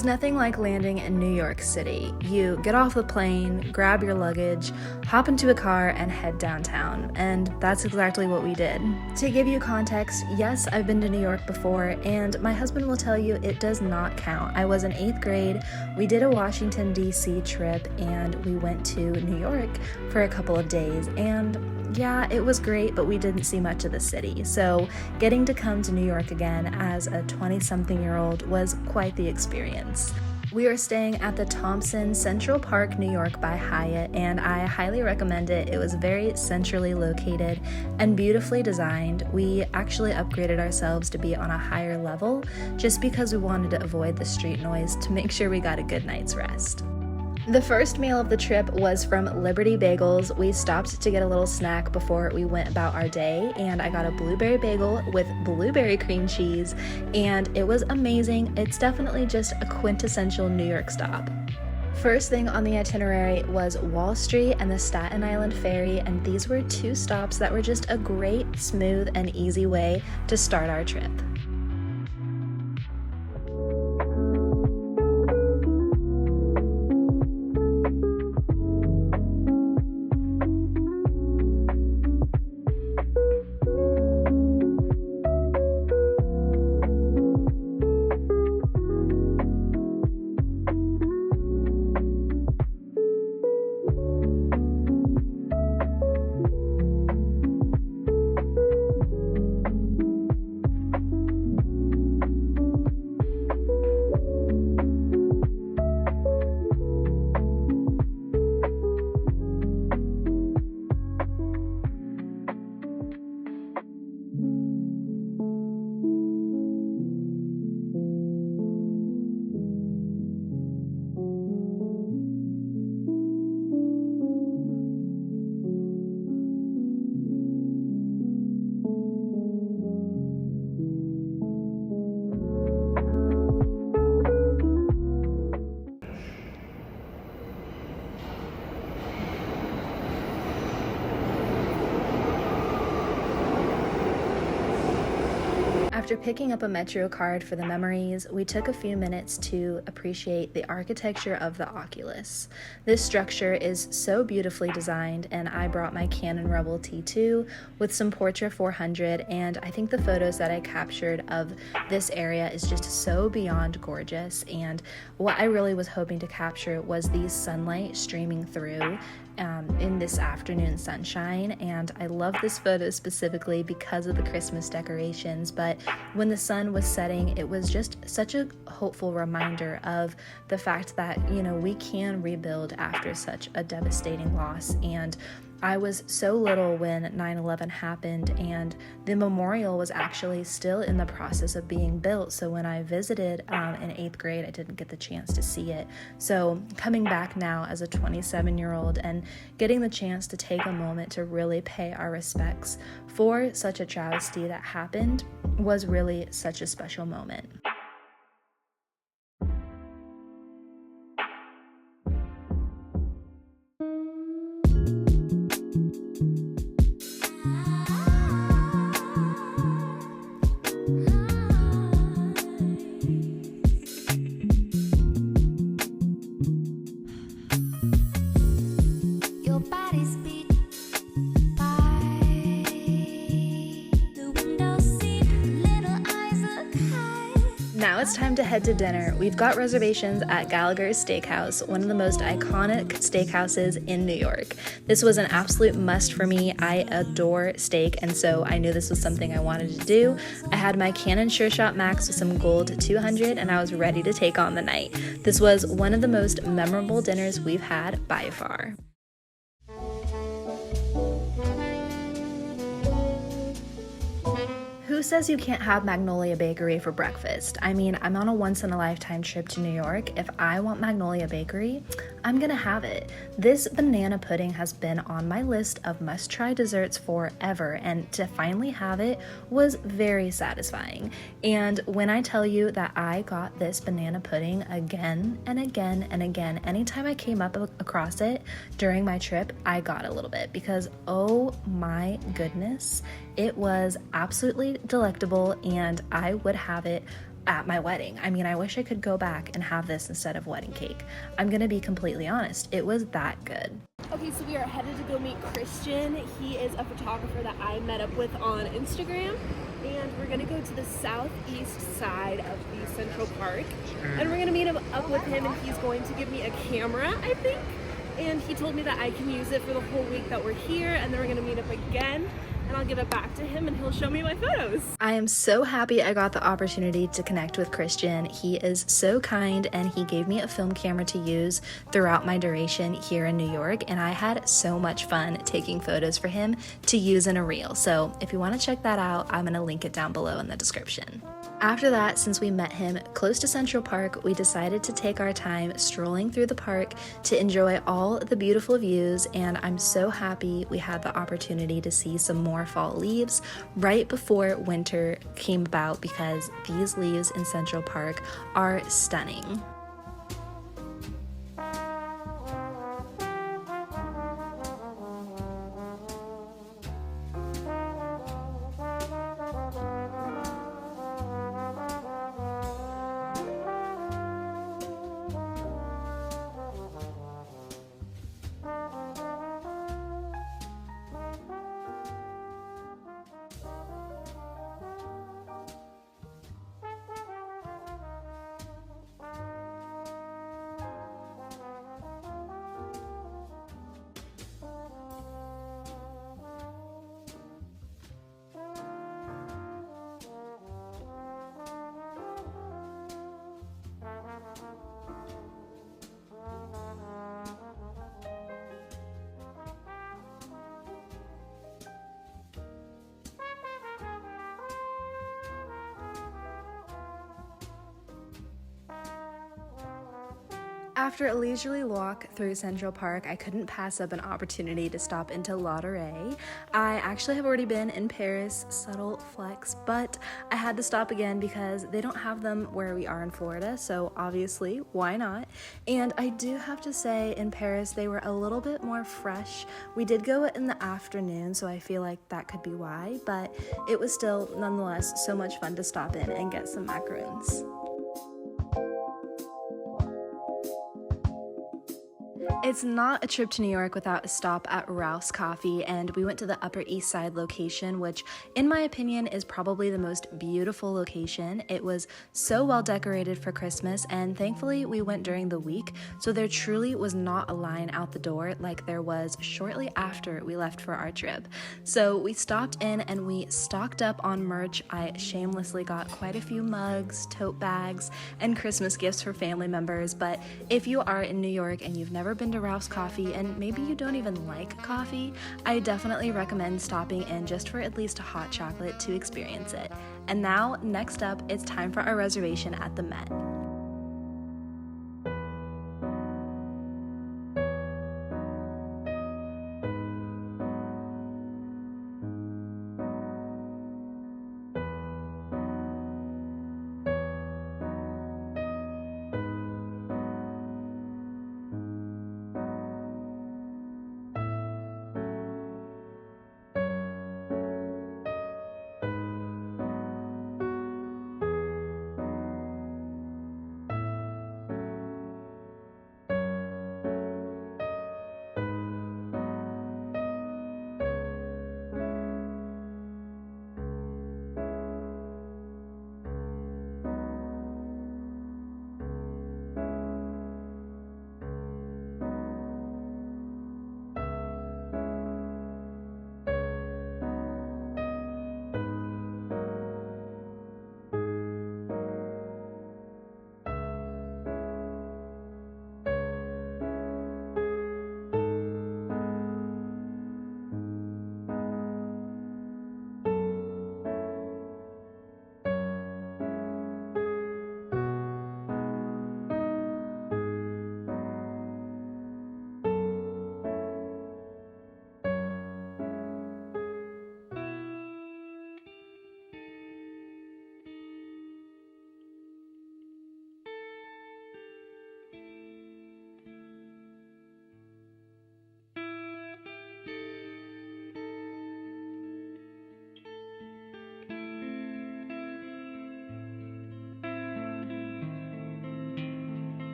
There's nothing like landing in New York City. You get off the plane, grab your luggage, hop into a car, and head downtown. And that's exactly what we did. To give you context, yes, I've been to New York before, and my husband will tell you it does not count. I was in 8th grade, we did a Washington, D.C. trip, and we went to New York for a couple of days. And yeah, it was great, but we didn't see much of the city. So getting to come to New York again as a 20-something-year-old was quite the experience. We were staying at the Thompson Central Park, New York by Hyatt, and I highly recommend it. It was very centrally located and beautifully designed. We actually upgraded ourselves to be on a higher level just because we wanted to avoid the street noise to make sure we got a good night's rest. The first meal of the trip was from Liberty Bagels. We stopped to get a little snack before we went about our day, and I got a blueberry bagel with blueberry cream cheese, and it was amazing. It's definitely just a quintessential New York stop. First thing on the itinerary was Wall Street and the Staten Island Ferry, and these were 2 stops that were just a great, smooth, and easy way to start our trip. After picking up a Metro card for the memories, we took a few minutes to appreciate the architecture of the Oculus. This structure is so beautifully designed, and I brought my Canon Rebel T2 with some Portra 400, and I think the photos that I captured of this area is just so beyond gorgeous. And what I really was hoping to capture was the sunlight streaming through in this afternoon sunshine, and I love this photo specifically because of the Christmas decorations, but when the sun was setting, it was just such a hopeful reminder of the fact that, you know, we can rebuild after such a devastating loss. And I was so little when 9/11 happened, and the memorial was actually still in the process of being built. So when I visited in 8th grade, I didn't get the chance to see it. So coming back now as a 27-year-old and getting the chance to take a moment to really pay our respects for such a travesty that happened was really such a special moment. Now it's time to head to dinner. We've got reservations at Gallagher's Steakhouse, one of the most iconic steakhouses in New York. This was an absolute must for me. I adore steak, and so I knew this was something I wanted to do. I had my Canon Sure Shot Max with some Gold 200, and I was ready to take on the night. This was one of the most memorable dinners we've had by far. Who says you can't have Magnolia Bakery for breakfast? I mean, I'm on a once-in-a-lifetime trip to New York. If I want Magnolia Bakery, I'm gonna have it. This banana pudding has been on my list of must-try desserts forever, and to finally have it was very satisfying. And when I tell you that I got this banana pudding again and again and again, anytime I came up across it during my trip, I got a little bit because, oh my goodness, it was absolutely delectable, and I would have it at my wedding. I mean, I wish I could go back and have this instead of wedding cake. I'm gonna be completely honest, it was that good. Okay, so we are headed to go meet Christian. He is a photographer that I met up with on Instagram, and we're gonna go to the southeast side of the Central Park, and we're gonna meet up with him, and he's going to give me a camera, I think, and he told me that I can use it for the whole week that we're here, and then we're gonna meet up again, and I'll give it back to him and he'll show me my photos. I am so happy I got the opportunity to connect with Christian. He is so kind and he gave me a film camera to use throughout my duration here in New York, and I had so much fun taking photos for him to use in a reel. So if you want to check that out, I'm going to link it down below in the description. After that, since we met him close to Central Park, we decided to take our time strolling through the park to enjoy all the beautiful views, and I'm so happy we had the opportunity to see some more fall leaves right before winter came about, because these leaves in Central Park are stunning. After a leisurely walk through Central Park, I couldn't pass up an opportunity to stop into La Durée. I actually have already been in Paris, subtle flex, but I had to stop again because they don't have them where we are in Florida, so obviously, why not? And I do have to say, in Paris, they were a little bit more fresh. We did go in the afternoon, so I feel like that could be why, but it was still, nonetheless, so much fun to stop in and get some macaroons. It's not a trip to New York without a stop at Ralph's Coffee, and we went to the Upper East Side location, which in my opinion is probably the most beautiful location. It was so well decorated for Christmas, and thankfully we went during the week, so there truly was not a line out the door like there was shortly after we left for our trip. So we stopped in and we stocked up on merch. I shamelessly got quite a few mugs, tote bags, and Christmas gifts for family members, but if you are in New York and you've never been to Ralph's Coffee and maybe you don't even like coffee, I definitely recommend stopping in just for at least a hot chocolate to experience it. And now, next up, it's time for our reservation at the Met.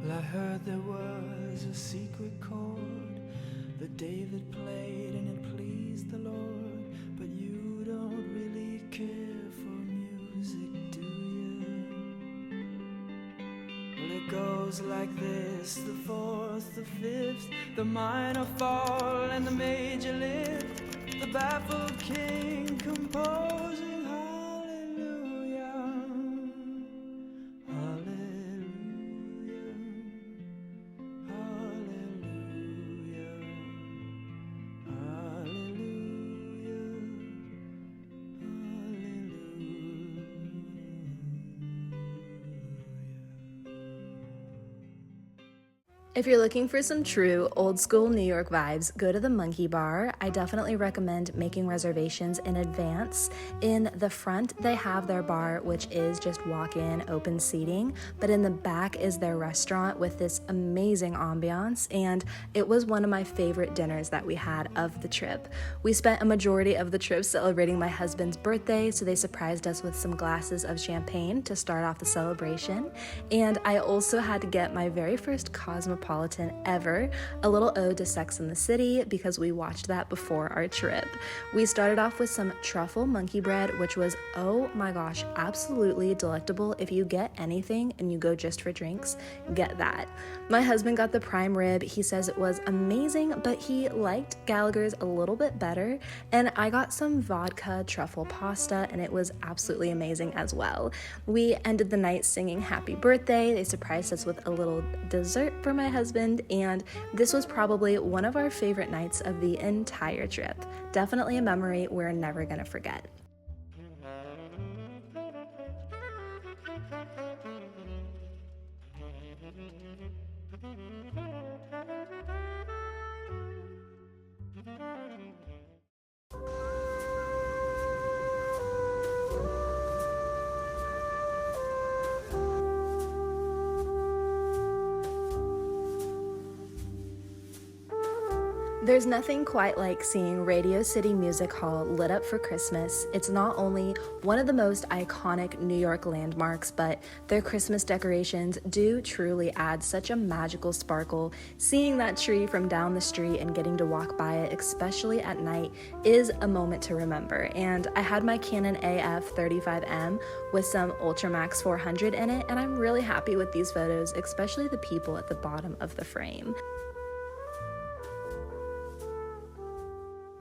Well, I heard there was a secret chord that David played and it pleased the Lord. But you don't really care for music, do you? Well, it goes like this: the fourth, the fifth, the minor fall, and the major lift. The baffled king composing hallelujah, hallelujah, hallelujah, hallelujah, If you're looking for some true old school New York vibes, go to the Monkey Bar. I definitely recommend making reservations in advance. In the front, they have their bar, which is just walk-in, open seating, but in the back is their restaurant with this amazing ambiance, and it was one of my favorite dinners that we had of the trip. We spent a majority of the trip celebrating my husband's birthday, so they surprised us with some glasses of champagne to start off the celebration, and I also had to get my very first Cosmopolitan ever, a little ode to Sex and the City, because we watched that before our trip. We started off with some truffle monkey bread, which was, oh my gosh, absolutely delectable. If you get anything and you go just for drinks, get that. My husband got the prime rib. He says it was amazing, but he liked Gallagher's a little bit better, and I got some vodka truffle pasta, and it was absolutely amazing as well. We ended the night singing happy birthday. They surprised us with a little dessert for my husband, and this was probably one of our favorite nights of the entire trip. Definitely a memory we're never gonna forget. There's nothing quite like seeing Radio City Music Hall lit up for Christmas. It's not only one of the most iconic New York landmarks, but their Christmas decorations do truly add such a magical sparkle. Seeing that tree from down the street and getting to walk by it, especially at night, is a moment to remember. And I had my Canon AF35M with some Ultramax 400 in it, and I'm really happy with these photos, especially the people at the bottom of the frame.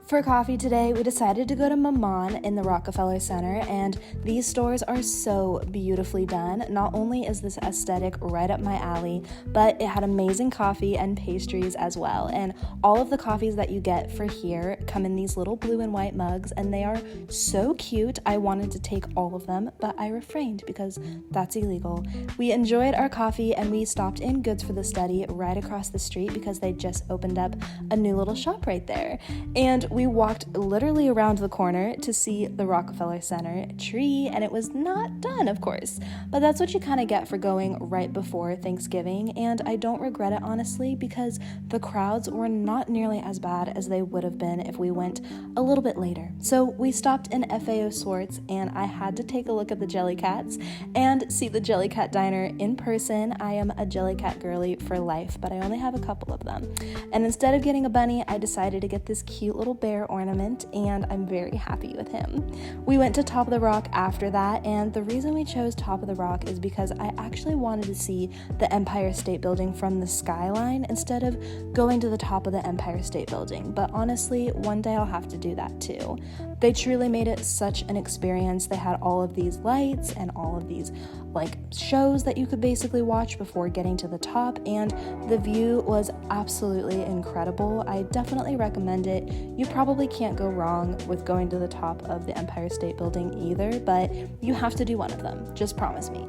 For coffee today, we decided to go to Maman in the Rockefeller Center, and these stores are so beautifully done. Not only is this aesthetic right up my alley, but it had amazing coffee and pastries as well. And all of the coffees that you get for here come in these little blue and white mugs, and they are so cute. I wanted to take all of them, but I refrained because that's illegal. We enjoyed our coffee, and we stopped in Goods for the Study right across the street because they just opened up a new little shop right there. And we walked literally around the corner to see the Rockefeller Center tree, and it was not done, of course, but that's what you kind of get for going right before Thanksgiving, and I don't regret it, honestly, because the crowds were not nearly as bad as they would have been if we went a little bit later. So we stopped in FAO Swartz, and I had to take a look at the Jellycats and see the Jellycat Diner in person. I am a Jellycat girly for life, but I only have a couple of them, and instead of getting a bunny, I decided to get this cute little bear ornament, and I'm very happy with him. We went to Top of the Rock after that, and the reason we chose Top of the Rock is because I actually wanted to see the Empire State Building from the skyline instead of going to the top of the Empire State Building, but honestly, one day I'll have to do that too. They truly made it such an experience. They had all of these lights and all of these shows that you could basically watch before getting to the top, and the view was absolutely incredible. I definitely recommend it. You probably can't go wrong with going to the top of the Empire State Building either, but you have to do one of them. Just promise me.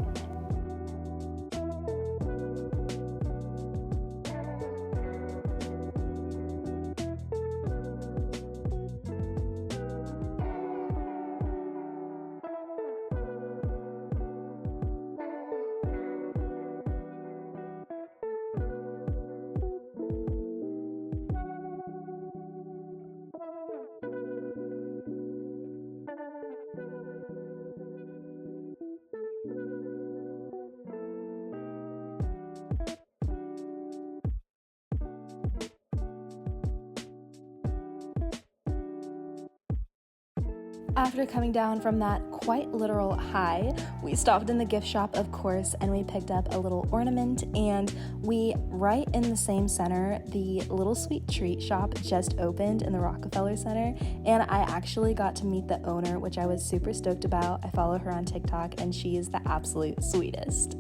After coming down from that quite literal high, we stopped in the gift shop, of course, and we picked up a little ornament, and right in the same center, the Little Sweet Treat shop just opened in the Rockefeller Center, and I actually got to meet the owner, which I was super stoked about. I follow her on TikTok, and she is the absolute sweetest.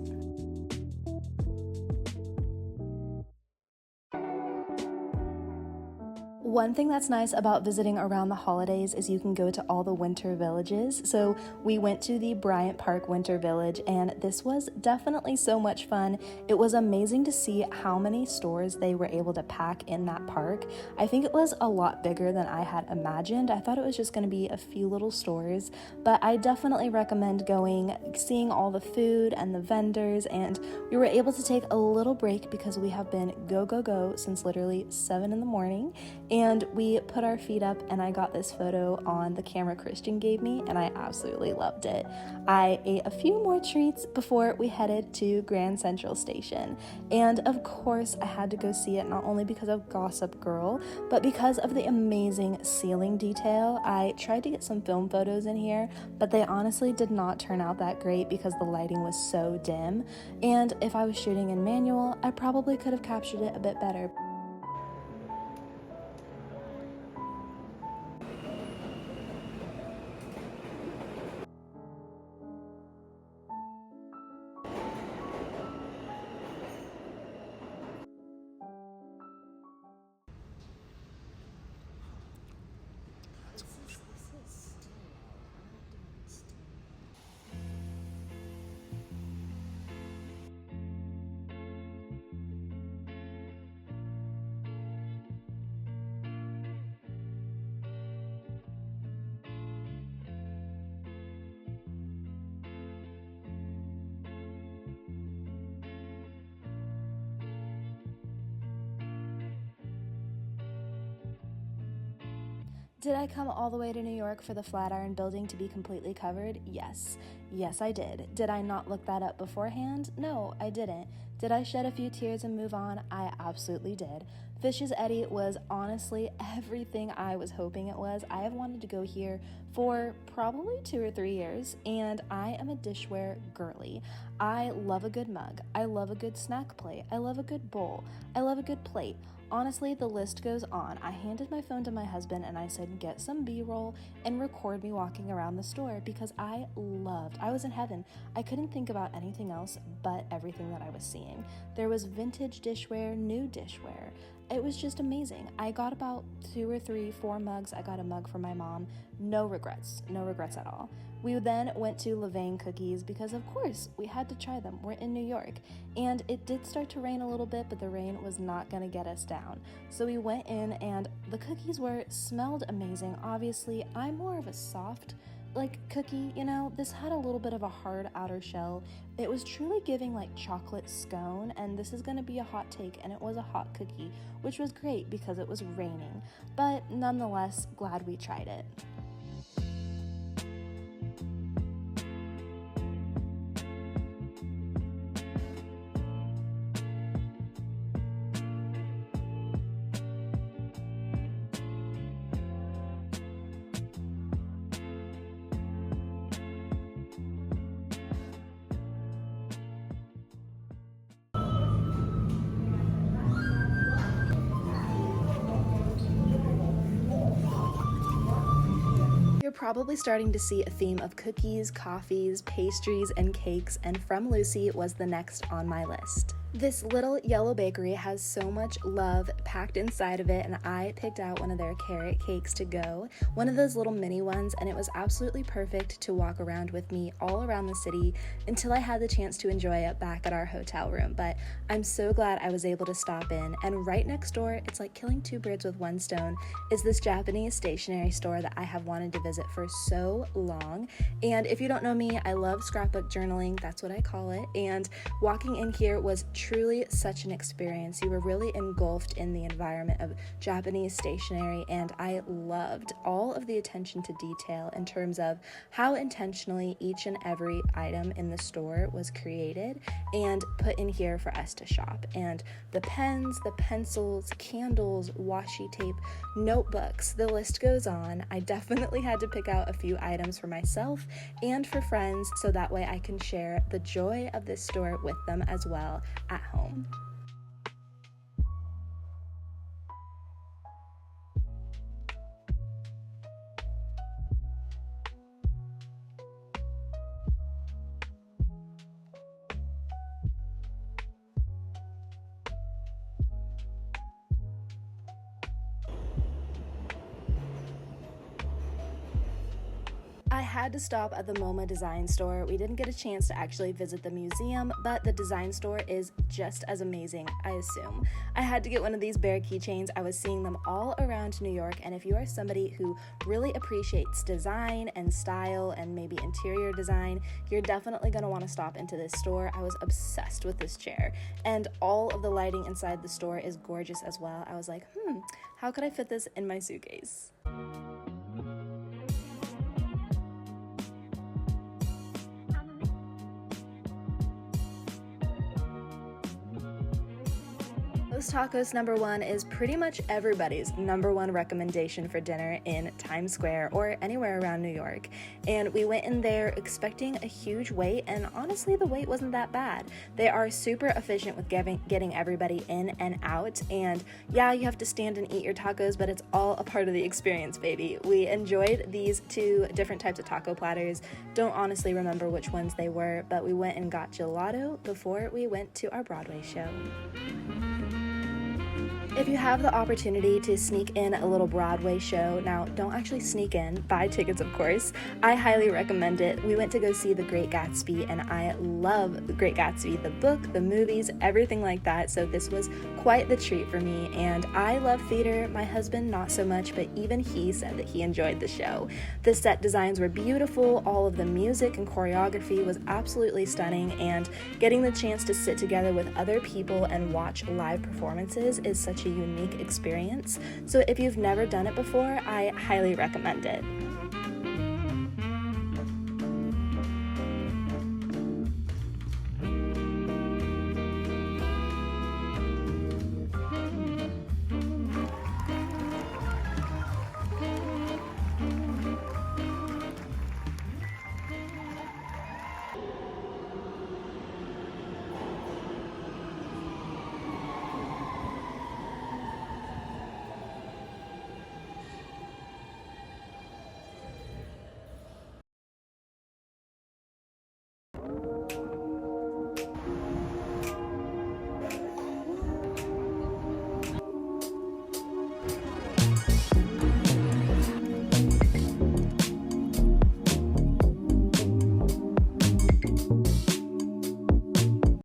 One thing that's nice about visiting around the holidays is you can go to all the winter villages. So we went to the Bryant Park Winter Village, and this was definitely so much fun. It was amazing to see how many stores they were able to pack in that park. I think it was a lot bigger than I had imagined. I thought it was just going to be a few little stores, but I definitely recommend going, seeing all the food and the vendors, and we were able to take a little break because we have been go since literally 7 in the morning. And we put our feet up, and I got this photo on the camera Christian gave me, and I absolutely loved it. I ate a few more treats before we headed to Grand Central Station. And of course, I had to go see it, not only because of Gossip Girl, but because of the amazing ceiling detail. I tried to get some film photos in here, but they honestly did not turn out that great because the lighting was so dim. And if I was shooting in manual, I probably could have captured it a bit better. Did I come all the way to New York for the Flatiron Building to be completely covered? Yes. Yes, I did. Did I not look that up beforehand? No, I didn't. Did I shed a few tears and move on? I absolutely did. Fish's Eddy was honestly everything I was hoping it was. I have wanted to go here for probably 2 or 3 years, and I am a dishware girly. I love a good mug. I love a good snack plate. I love a good bowl. I love a good plate. Honestly, the list goes on. I handed my phone to my husband and I said, get some B-roll and record me walking around the store, because I was in heaven. I couldn't think about anything else but everything that I was seeing. There was vintage dishware, new dishware. It was just amazing. I got about 2 or 3, 4 mugs. I got a mug for my mom. No regrets at all. We then went to Levain Cookies because, of course, we had to try them. We're in New York. And it did start to rain a little bit, but the rain was not going to get us down. So we went in, and the cookies smelled amazing. Obviously, I'm more of a soft cookie, this had a little bit of a hard outer shell. It was truly giving like chocolate scone, and this is going to be a hot take, and it was a hot cookie, which was great because it was raining, but nonetheless, glad we tried it. You're probably starting to see a theme of cookies, coffees, pastries, and cakes, and From Lucy was the next on my list. This little yellow bakery has so much love packed inside of it, and I picked out one of their carrot cakes to go, one of those little mini ones, and it was absolutely perfect to walk around with me all around the city until I had the chance to enjoy it back at our hotel room. But I'm so glad I was able to stop in, and right next door, it's like killing 2 birds with 1 stone, is this Japanese stationery store that I have wanted to visit for so long. And if you don't know me, I love scrapbook journaling, that's what I call it, and walking in here was truly such an experience. You were really engulfed in the environment of Japanese stationery, and I loved all of the attention to detail in terms of how intentionally each and every item in the store was created and put in here for us to shop. And the pens, the pencils, candles, washi tape, notebooks, the list goes on. I definitely had to pick out a few items for myself and for friends so that way I can share the joy of this store with them as well at home. I had to stop at the MoMA design store. We didn't get a chance to actually visit the museum, but the design store is just as amazing, I assume. I had to get one of these bear keychains. I was seeing them all around New York, and if you are somebody who really appreciates design and style and maybe interior design, you're definitely going to want to stop into this store. I was obsessed with this chair, and all of the lighting inside the store is gorgeous as well. I was like, how could I fit this in my suitcase? Los Tacos #1 is pretty much everybody's #1 recommendation for dinner in Times Square or anywhere around New York. And we went in there expecting a huge wait, and honestly the wait wasn't that bad. They are super efficient with getting everybody in and out, and yeah, you have to stand and eat your tacos, but it's all a part of the experience, baby. We enjoyed these 2 different types of taco platters. Don't honestly remember which ones they were, but we went and got gelato before we went to our Broadway show. If you have the opportunity to sneak in a little Broadway show, now don't actually sneak in, buy tickets of course, I highly recommend it. We went to go see The Great Gatsby, and I love The Great Gatsby, the book, the movies, everything like that, so this was quite the treat for me. And I love theater, my husband not so much, but even he said that he enjoyed the show. The set designs were beautiful, all of the music and choreography was absolutely stunning, and getting the chance to sit together with other people and watch live performances is such a unique experience. So if you've never done it before, I highly recommend it.